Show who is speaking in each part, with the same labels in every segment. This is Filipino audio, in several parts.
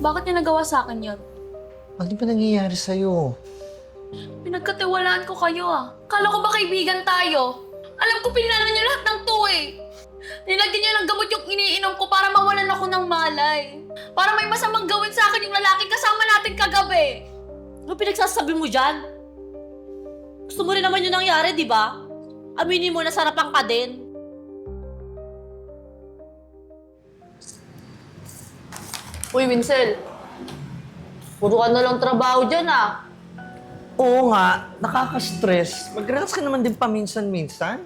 Speaker 1: Bakit niya nagawa sa akin yun?
Speaker 2: Ano ba nangyayari sa'yo?
Speaker 1: Pinagkatiwalaan ko kayo ah. Kala ko ba kaibigan tayo? Alam ko pinlano niyo lahat ng to eh. Nilagyan niyo ng gamot yung iniinom ko para mawalan ako ng malay. Para may masamang gawin sa akin yung lalaking kasama natin kagabi.
Speaker 3: Ano pinagsasabi mo dyan? Gusto mo rin naman yung nangyari, di ba? Aminin mo na sarapan ka din. Uy, Winsel. Puro ka na lang trabaho dyan, ah.
Speaker 2: Oo nga, nakaka-stress. Mag-relax ka naman din paminsan-minsan.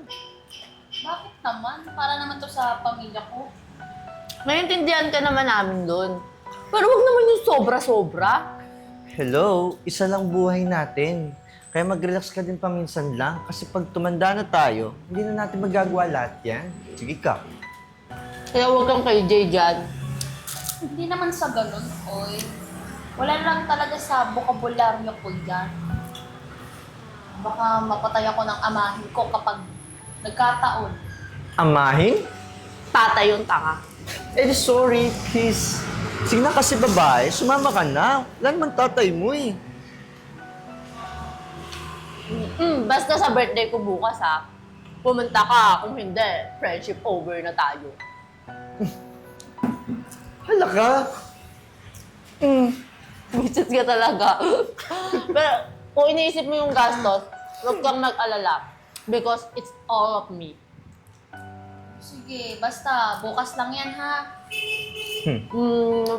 Speaker 1: Bakit naman? Para naman to sa pamilya ko.
Speaker 3: Naiintindihan ka naman namin doon. Pero wag naman yung sobra-sobra.
Speaker 2: Hello, isa lang buhay natin. Kaya mag-relax ka din paminsan lang. Kasi pag tumanda na tayo, hindi na natin magagawa lahat yan. Sige ka.
Speaker 3: Kaya wag kang kay Jay dyan.
Speaker 1: Hindi naman sa ganun, oy. Wala lang talaga sa bokabularyo ko yan. Baka mapatay ako ng amahin ko kapag nagkataon.
Speaker 2: Amahin?
Speaker 3: Tatay yung tanga.
Speaker 2: Eh, sorry, please. Sige na kasi babae, sumama ka na. Wala naman tatay mo eh.
Speaker 3: Basta sa birthday ko bukas, ha. Pumunta ka. Kung hindi, friendship over na tayo.
Speaker 2: Hala ka.
Speaker 3: Bisit ka talaga. Pero kung iniisip mo yung gastos, huwag kang mag-alala. Because it's all of me.
Speaker 1: Sige, basta bukas lang yan ha.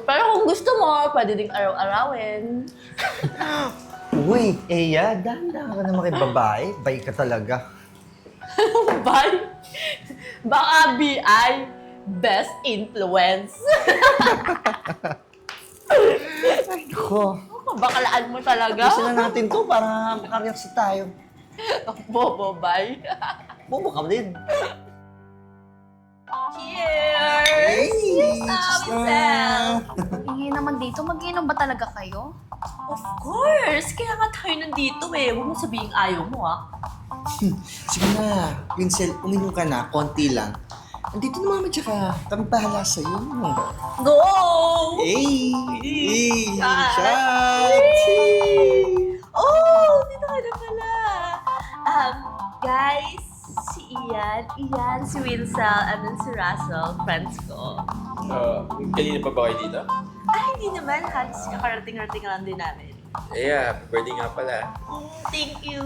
Speaker 3: Pero kung gusto mo, pwede ding araw-arawin.
Speaker 2: Uy, Eya, dahan-dahan ka naman kay babae. Bay ka talaga.
Speaker 3: Bye! Baka BI, best influence.
Speaker 2: Ay, ko.
Speaker 3: Bakalaan mo talaga.
Speaker 2: Gusto na natin to para makareaksi tayo.
Speaker 3: Bobo, bye.
Speaker 2: Bobo ka din.
Speaker 3: Cheers! Winsel!
Speaker 1: Hingi naman dito, mag-inom ba talaga kayo?
Speaker 3: Of course! Kaya nga tayo nandito eh. Huwag mo sabihin ayaw mo, ha?
Speaker 4: Sige na, Winsel, uminom ka na, konti lang. Andito na mama, tsaka kami bahala sa'yo.
Speaker 3: Go!
Speaker 4: Hey! Hey!
Speaker 3: Shot!
Speaker 4: Shot!
Speaker 3: Oh! Dito ka na pala. Guys, si Ian, si Winsel, and then si Russell, friends ko.
Speaker 5: Kanina pa ba kayo dito?
Speaker 3: Hindi naman. Halos kakarating-rating lang din namin.
Speaker 5: Yeah, birthday nga pala.
Speaker 3: Thank you!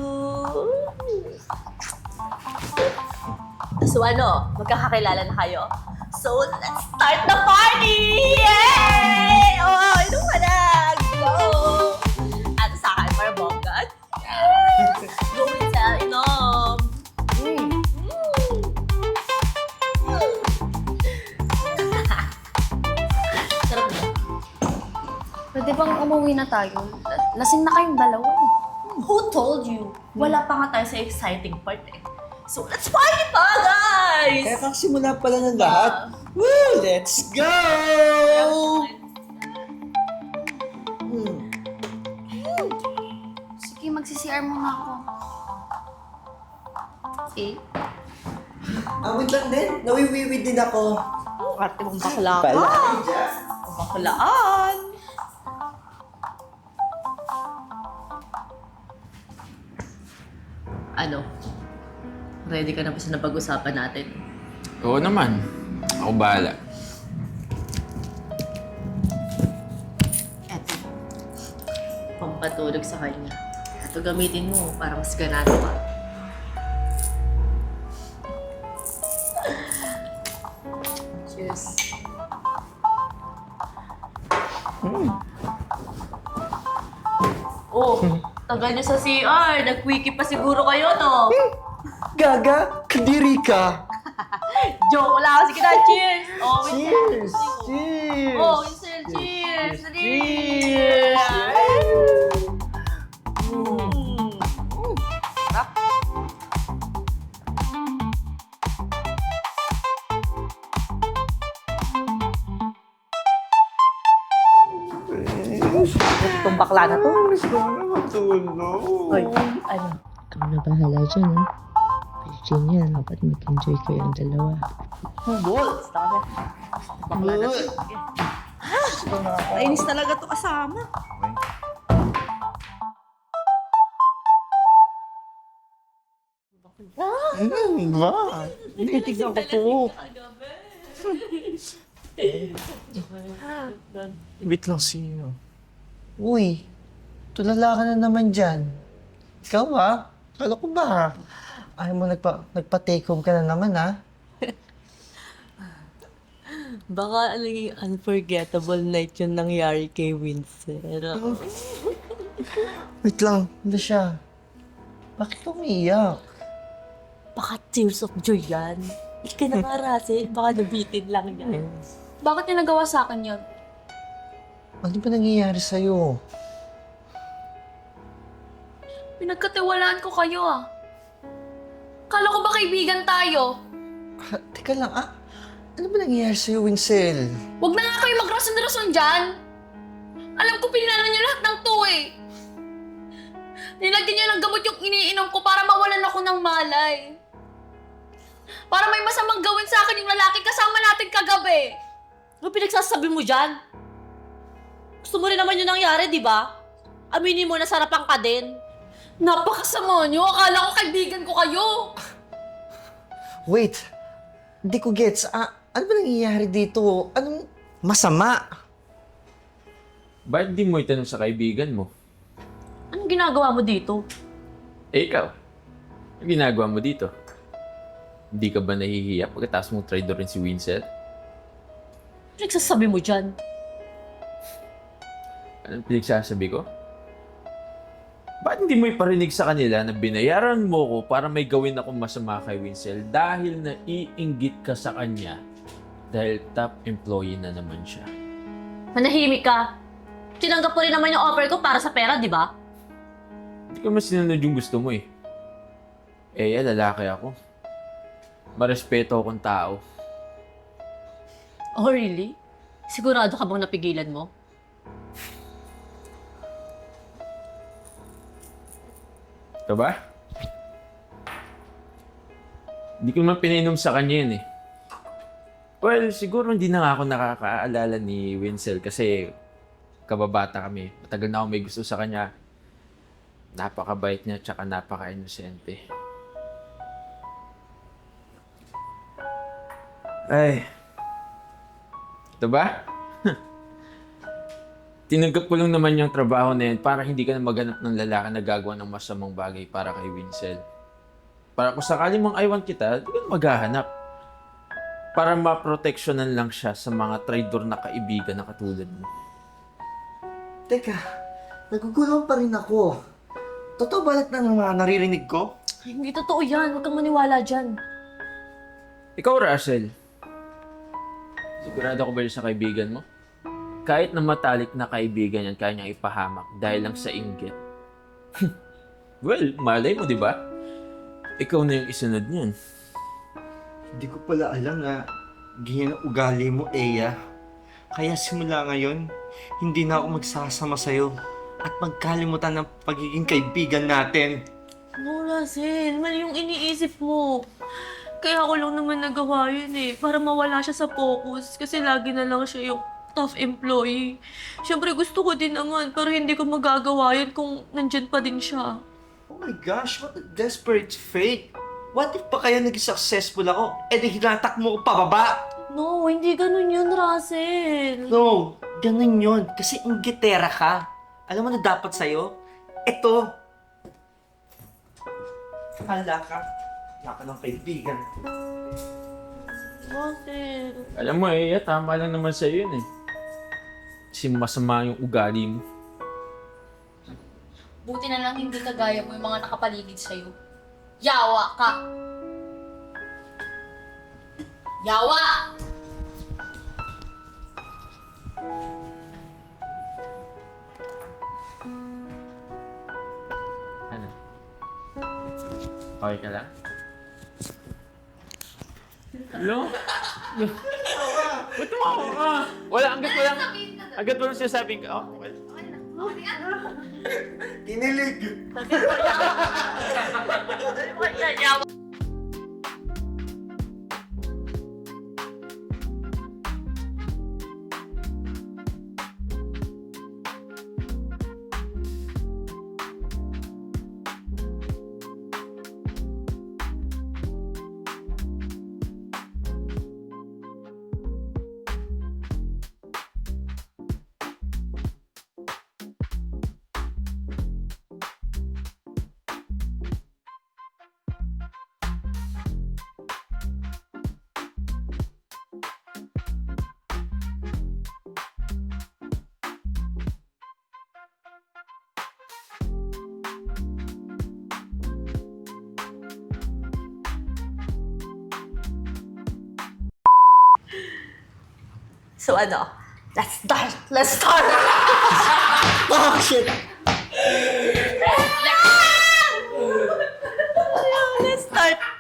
Speaker 3: So magkakakilala na kayo? So, let's start the party! Yay! Oh, inom ka na! Go! At sa akin, para bongga. Yes! Go, Winsel, inom! Sarap na.
Speaker 1: Pwede bang umuwi na tayo? Lasing na kayong dalawa eh.
Speaker 3: Who told you? Wala pa nga tayo sa exciting part eh. So, let's party pa, guys!
Speaker 4: Kaya kasimula pala ng lahat. Woo! Let's go!
Speaker 1: Sige, magsi-CR muna ako. Eh?
Speaker 4: Wait lang din. Nawiwiwid din ako.
Speaker 3: Arte mong bakla ka.
Speaker 4: Pala. Diyas.
Speaker 3: Baklaan! Ano? Ready ka na ba sa napag-usapan natin?
Speaker 5: Oo naman. Ako bahala.
Speaker 3: Eto. Pampatulog sa kanya. Ito gamitin mo para mas ganado ka. Cheers. Oh, tagal niyo sa CR. Nag-quickie pa siguro kayo, no?
Speaker 2: Gaga, kadiri ka.
Speaker 3: Joke lang kasi kita. Cheers! Oh,
Speaker 2: Cheers! Cheers!
Speaker 3: Oh, Winsel, cheers!
Speaker 2: Cheers!
Speaker 3: Itong bakla na to.
Speaker 2: Gusto ko na matulog.
Speaker 3: Hoy, ano?
Speaker 6: Ikaw na bahala dyan, ha? Virginia, dapat mag-enjoy kayong dalawa.
Speaker 3: Balls! Bakla na to.
Speaker 4: Good.
Speaker 3: Ha? Kainis talaga to kasama.
Speaker 2: Ba? Tinitignan ko po. Wait lang, sino? Uy, tulala ka na naman dyan. Ikaw ha? Kala ko ba? Ayaw mo nagpa-take home ka na naman ha?
Speaker 6: Baka naging unforgettable night yung nangyari kay Winsel.
Speaker 2: Wait lang, ano siya? Bakit umiiyak?
Speaker 3: Baka tears of joy yan. Hindi ka na nga, Russell. Baka nabitin lang yan.
Speaker 1: Bakit niya nagawa sa akin yun?
Speaker 2: Ano ba nangyayari sa'yo?
Speaker 1: Pinagkatiwalaan ko kayo ah. Kala ko ba kaibigan tayo?
Speaker 2: Teka lang, ano ba nangyayari sa'yo, Winsel?
Speaker 1: Huwag na nga kayo magrason-rason dyan. Alam ko pinilala niyo lahat ng to eh. Nilagyan niyo ng gamot yung iniinom ko para mawalan ako ng malay. Para may masamang gawin sa akin yung lalaki kasama natin kagabi.
Speaker 3: Ano pinagsasabi mo dyan? Gusto mo rin naman yung nangyari, di ba? Aminin mo na sarapan ka din.
Speaker 1: Napakasama niyo. Akala ko kaibigan ko kayo.
Speaker 2: Wait, hindi ko gets. Ano ba nangyayari dito? Anong masama?
Speaker 5: Bakit di mo itanong sa kaibigan mo?
Speaker 3: Anong ginagawa mo dito?
Speaker 5: Eh, ikaw. Ang ginagawa mo dito? Hindi ka ba nahihiya pagkatapos mong traitor rin si Winsel?
Speaker 3: Ano pinagsasabi mo dyan?
Speaker 5: Anong pinagsasabi ko? Bakit hindi mo iparinig sa kanila na binayaran mo ko para may gawin akong masama kay Winsel dahil naiinggit ka sa kanya dahil top employee na naman siya?
Speaker 3: Manahimik ka. Tinanggap ko rin naman yung offer ko para sa pera, di ba?
Speaker 5: Hindi ko mas sinunod yung gusto mo eh. Eh, lalaki ako. Marespeto akong tao.
Speaker 3: Oh, really? Sigurado ka bang napigilan mo?
Speaker 5: Ito ba? Hindi ko naman pinainom sa kanya yun eh. Well, siguro hindi na nga ako nakakaalala ni Winsel kasi kababata kami. Matagal na ako may gusto sa kanya. Napakabait niya tsaka napaka-inosente. Ay. Ito ba? Tinanggap ko lang naman yung trabaho na yun para hindi ka na maghanap ng lalaki na gagawa ng masamang bagay para kay Winsel. Para kung sakali mong aywan kita, di ka na maghahanap. Para maproteksyonan lang siya sa mga traidor na kaibigan na katulad mo.
Speaker 2: Teka, naguguluhan pa rin ako. Totoo ba lahat ng mga naririnig ko?
Speaker 3: Ay, hindi totoo yan. Huwag kang maniwala dyan.
Speaker 5: Ikaw, Russell. Sigurado ko ba yun sa kaibigan mo? Kahit na matalik na kaibigan yan, kaya niyang ipahamak dahil lang sa inggit. Well, malay mo, di ba? Ikaw na yung isunod niyan.
Speaker 2: Hindi ko pala alam na ganyan ang ugali mo, Eya. Kaya simula ngayon, hindi na ako magsasama sa'yo at magkalimutan ng pagiging kaibigan natin.
Speaker 3: No, Russell. Mali yung iniisip mo. Kaya ako lang naman nagawa yun eh. Para mawala siya sa focus. Kasi lagi na lang siya yung tough employee. Siyempre gusto ko din naman, pero hindi ko magagawa yun kung nandyan pa din siya.
Speaker 2: Oh my gosh, what a desperate fate. What if pa kaya naging successful ako? Eh di hinatak mo ko pababa.
Speaker 3: No, hindi ganun yun, Russell.
Speaker 2: No, ganun yun. Kasi inggitera ka. Alam mo na dapat sa'yo? Ito. Hala ka. Wala ka ng kaibigan.
Speaker 3: Russell.
Speaker 5: Alam mo, tama lang naman sa'yo yun eh. Kasi masama yung ugali mo.
Speaker 1: Buti na lang hindi kagaya mo yung mga nakapaligid sa'yo. Yawa ka! Yawa!
Speaker 5: Ano? Okay ka lang? Hello? Ba't tumawa ka? Wala, hanggat walang sinasabing ka. Oh, well.
Speaker 2: Kinilig!
Speaker 3: Yawa. So ano, let's start! Let's start!
Speaker 4: Oh, shit!
Speaker 3: Let's start! Let's start!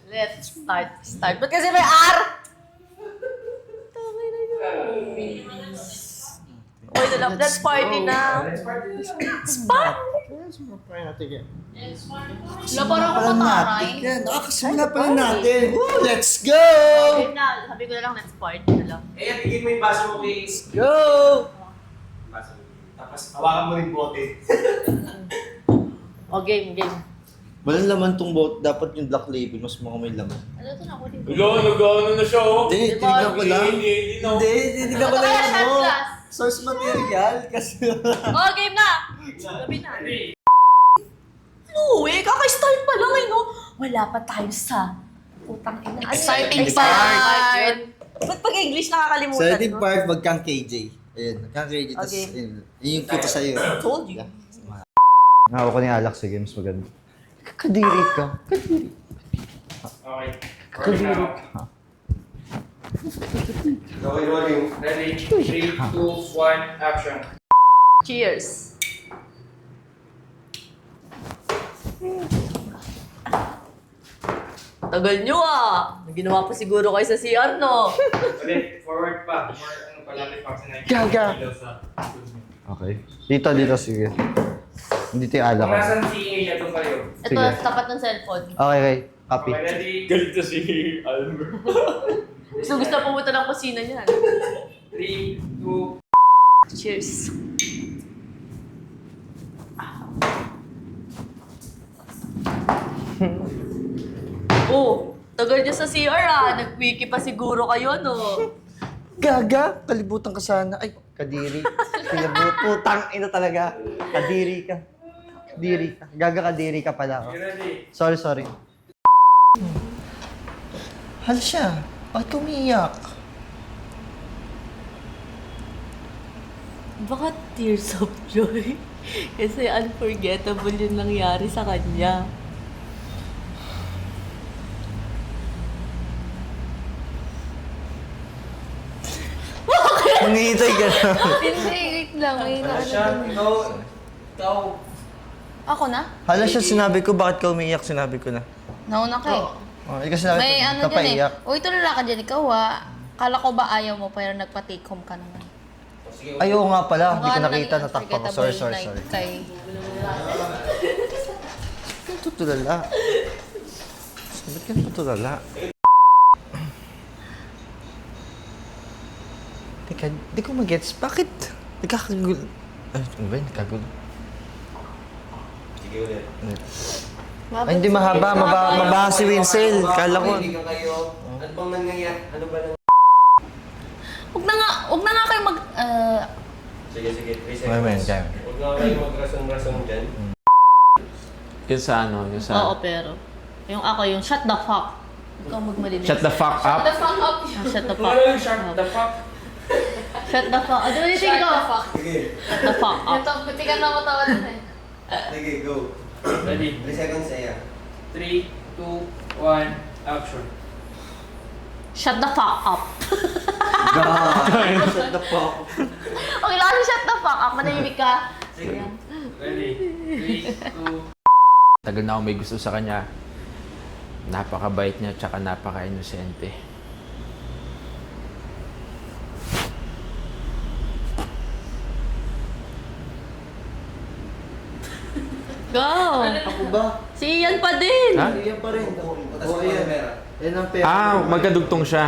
Speaker 3: Let's start. Ba't kasi may R? Okay na lang, let's party na. Let's party.
Speaker 1: Wala parang ako mataray.
Speaker 4: Yan, nakakasimula pa lang natin. Woo, let's go!
Speaker 3: Okay na, sabi ko na lang, let's party na lang.
Speaker 7: Eh, bigyan mo yung baso mo, please.
Speaker 4: Go!
Speaker 7: Baso. Tapos, hawakan mo rin bote.
Speaker 3: O, game.
Speaker 4: Walang laman tong boat. Dapat yung black label, mas mga may laman.
Speaker 3: Ano ito na ako din?
Speaker 5: Nag-ano na siya, oh.
Speaker 4: Hindi, tinignan ko lang.
Speaker 5: Hindi,
Speaker 4: Tinignan ko lang yung ano. Source material kasi...
Speaker 3: O, game na! Sabi na. No, kaka-start pa lang no? Wala pa tayo sa putang ina.
Speaker 1: Exciting
Speaker 3: part! Ba't pag English nakakalimutan
Speaker 4: Exciting
Speaker 3: ko?
Speaker 4: part, wag kang KJ. Ayun, wag kang KJ. Tapos,
Speaker 3: Okay.
Speaker 4: yun yung kita sa'yo.
Speaker 3: Told you.
Speaker 2: Nga ako ni Alex sa games maganda. Kadiri ka. Kadiri.
Speaker 7: Okay.
Speaker 2: Kadiri ka.
Speaker 7: Okay, rolling. Ready? 3, 2, 1, action.
Speaker 3: Cheers! Tagal nyo Ginawa pa siguro kayo sa CR, no?
Speaker 7: Ulit, forward pa. More, ano pa, lapit pa.
Speaker 2: Gaga. Okay. Dito, sige. Dito yung alak
Speaker 7: Kung
Speaker 2: ko.
Speaker 7: nasan si Asia, doon kayo.
Speaker 3: Ito,
Speaker 2: Sige.
Speaker 3: tapat ng cellphone.
Speaker 2: Okay. Copy.
Speaker 7: Okay, ready?
Speaker 5: Galit na si Albert.
Speaker 3: Gusto pumunta ng kusina niyan.
Speaker 7: 3, 2,
Speaker 3: Cheers! Oh, tagal niyo sa CR Nag-wiki pa siguro kayo, no?
Speaker 2: Gaga. Kalibutan ka sana. Ay, kadiri. Putang ina talaga. Kadiri ka. Kadiri ka. Gaga kadiri ka pala ako.
Speaker 7: you ready?
Speaker 2: Sorry.
Speaker 4: Hal siya. Ba't umiyak?
Speaker 6: Baka tears of joy. Kasi unforgettable yung nangyari sa kanya.
Speaker 2: Hinihintay ka na.
Speaker 1: Hindi, wait lang. May na
Speaker 7: Siya, ikaw.
Speaker 1: Ako na?
Speaker 2: Hala siya sinabi ko, bakit ka umiiyak? Sinabi ko na.
Speaker 1: Nauna ka eh.
Speaker 2: Oh, ikaw sinabi
Speaker 1: May
Speaker 2: ko,
Speaker 1: ano
Speaker 2: ka pa
Speaker 1: dyan
Speaker 2: iyak.
Speaker 1: eh. Uy, tulala ka dyan. Ikaw Kala ko ba ayaw mo pero nagpa-take home ka naman.
Speaker 2: Ay, oo nga pala. Hindi ko
Speaker 1: Ano
Speaker 2: nakita,
Speaker 1: naging
Speaker 2: natakpa ko.
Speaker 1: unforgettable
Speaker 2: Sorry.
Speaker 1: night Kay...
Speaker 2: Ba't ka tulala? Ba't ka natutulala? Teka, di ko mag-gets. Bakit? Nagkakagulo. Ay, ano ba yun? Nagkagulo.
Speaker 7: Sige ulit.
Speaker 2: Ay, hindi mahaba. Mabaha si Winsel. Kala ko.
Speaker 7: Hindi ka kayo. Ano bang nangyayari? Ano ba nang...
Speaker 1: Huwag na nga kayo mag...
Speaker 7: Sige, 3
Speaker 2: May
Speaker 7: seconds.
Speaker 2: kaya.
Speaker 7: Huwag nga kayo magrasong-rasong dyan.
Speaker 5: Yung sa ano, yung sa...
Speaker 3: Oo, pero. Yung ako, yung shut the fuck. Ikaw magmalinis.
Speaker 5: Shut the fuck up.
Speaker 1: The fuck up.
Speaker 3: Shut the fuck.
Speaker 7: Ano yung shut the fuck?
Speaker 3: Shut the fuck. Ano yung
Speaker 1: Shut
Speaker 3: ko?
Speaker 1: the fuck.
Speaker 7: Sige.
Speaker 3: Shut the fuck up.
Speaker 1: Ito, pati ka na matawa din eh.
Speaker 7: Sige, go. Ready? 3 seconds sa'yo. 3, 2, 1, action.
Speaker 3: Shut the fuck up.
Speaker 2: Shut the fuck.
Speaker 3: Okay lang kasi shut the fuck up. Manahimik ka.
Speaker 7: Sige. Ready? 3, 2,
Speaker 5: Tagal na ako may gusto sa kanya. Napakabait niya, tsaka napaka-inosente.
Speaker 3: Go!
Speaker 4: Ako ba?
Speaker 3: Si Ian pa din.
Speaker 5: Ha?
Speaker 4: Iyan pa rin.
Speaker 7: Tapos ko yung pera.
Speaker 4: Yan ang pera.
Speaker 5: Magkadugtong siya.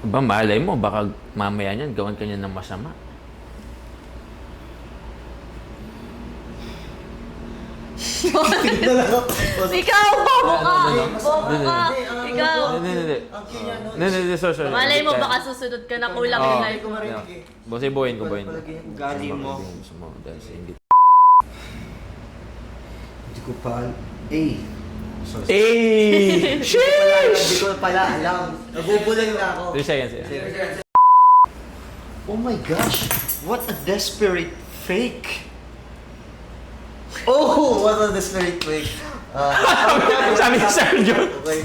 Speaker 5: Ba, malay mo, baka mamaya niyan, gawan ka niya ng masama.
Speaker 3: Ikaw, bobo ka! Bobo ka! Ikaw!
Speaker 5: Hindi, sorry.
Speaker 3: Malay mo, baka susunod ka na kulang
Speaker 5: Oo.
Speaker 3: yung life mo.
Speaker 5: Basta ibuhin ko.
Speaker 2: Palagi yung ugali mo.
Speaker 5: Gusto mo, dahil sa hindi.
Speaker 2: Hindi ko pa... Eh!
Speaker 5: Eh!
Speaker 2: Hindi ko pala alam. Nabubulan na ako.
Speaker 5: 3 seconds.
Speaker 2: Oh my gosh! What a desperate fake!
Speaker 4: Oh, what a desperate fake.
Speaker 5: Sabi ni Sergio.
Speaker 4: Wait,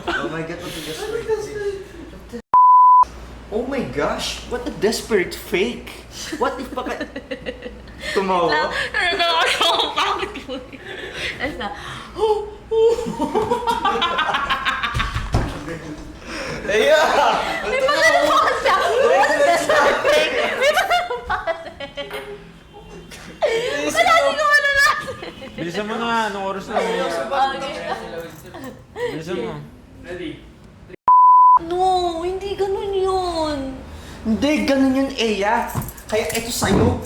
Speaker 4: oh my God, what a desperate fake.
Speaker 2: Oh my gosh, what a desperate fake. What if baka... Tumawa?
Speaker 6: Asa,
Speaker 4: Eya!
Speaker 3: May magano kasi ako. Wala, hindi ko malalaman.
Speaker 5: Bilisan mo na, anong oras na? Bilisan mo.
Speaker 7: Ready?
Speaker 3: No, hindi ganun yun.
Speaker 2: Hindi, ganun yun, Eya. Kaya eto sa'yo.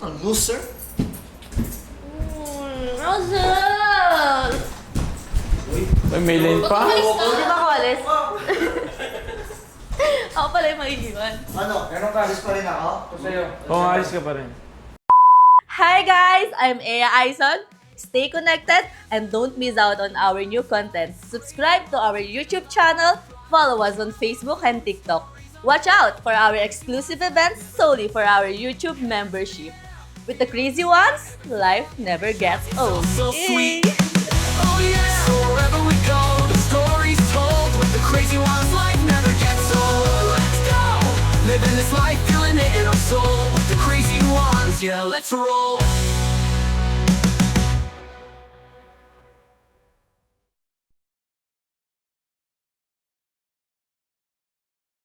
Speaker 2: Ang loser.
Speaker 3: Russell!
Speaker 5: Ay, may lane pa?
Speaker 3: Di ba ako alis? Ako pala yung maiiwan.
Speaker 4: Ano? Meron ka? Alis pa rin ako?
Speaker 7: Ito sa'yo.
Speaker 5: Oo, alis ka pa rin.
Speaker 3: Hi guys! I'm Ea Aison. Stay connected and don't miss out on our new content. Subscribe to our YouTube channel, follow us on Facebook and TikTok. Watch out for our exclusive events solely for our YouTube membership. With the crazy ones, life never gets old.
Speaker 8: So sweet.
Speaker 3: Yay!
Speaker 8: Oh yeah. So wherever we go, the story's told. With the crazy ones, life never gets old. Let's go. Living this life, feeling it in our soul. With the crazy ones, yeah, let's roll.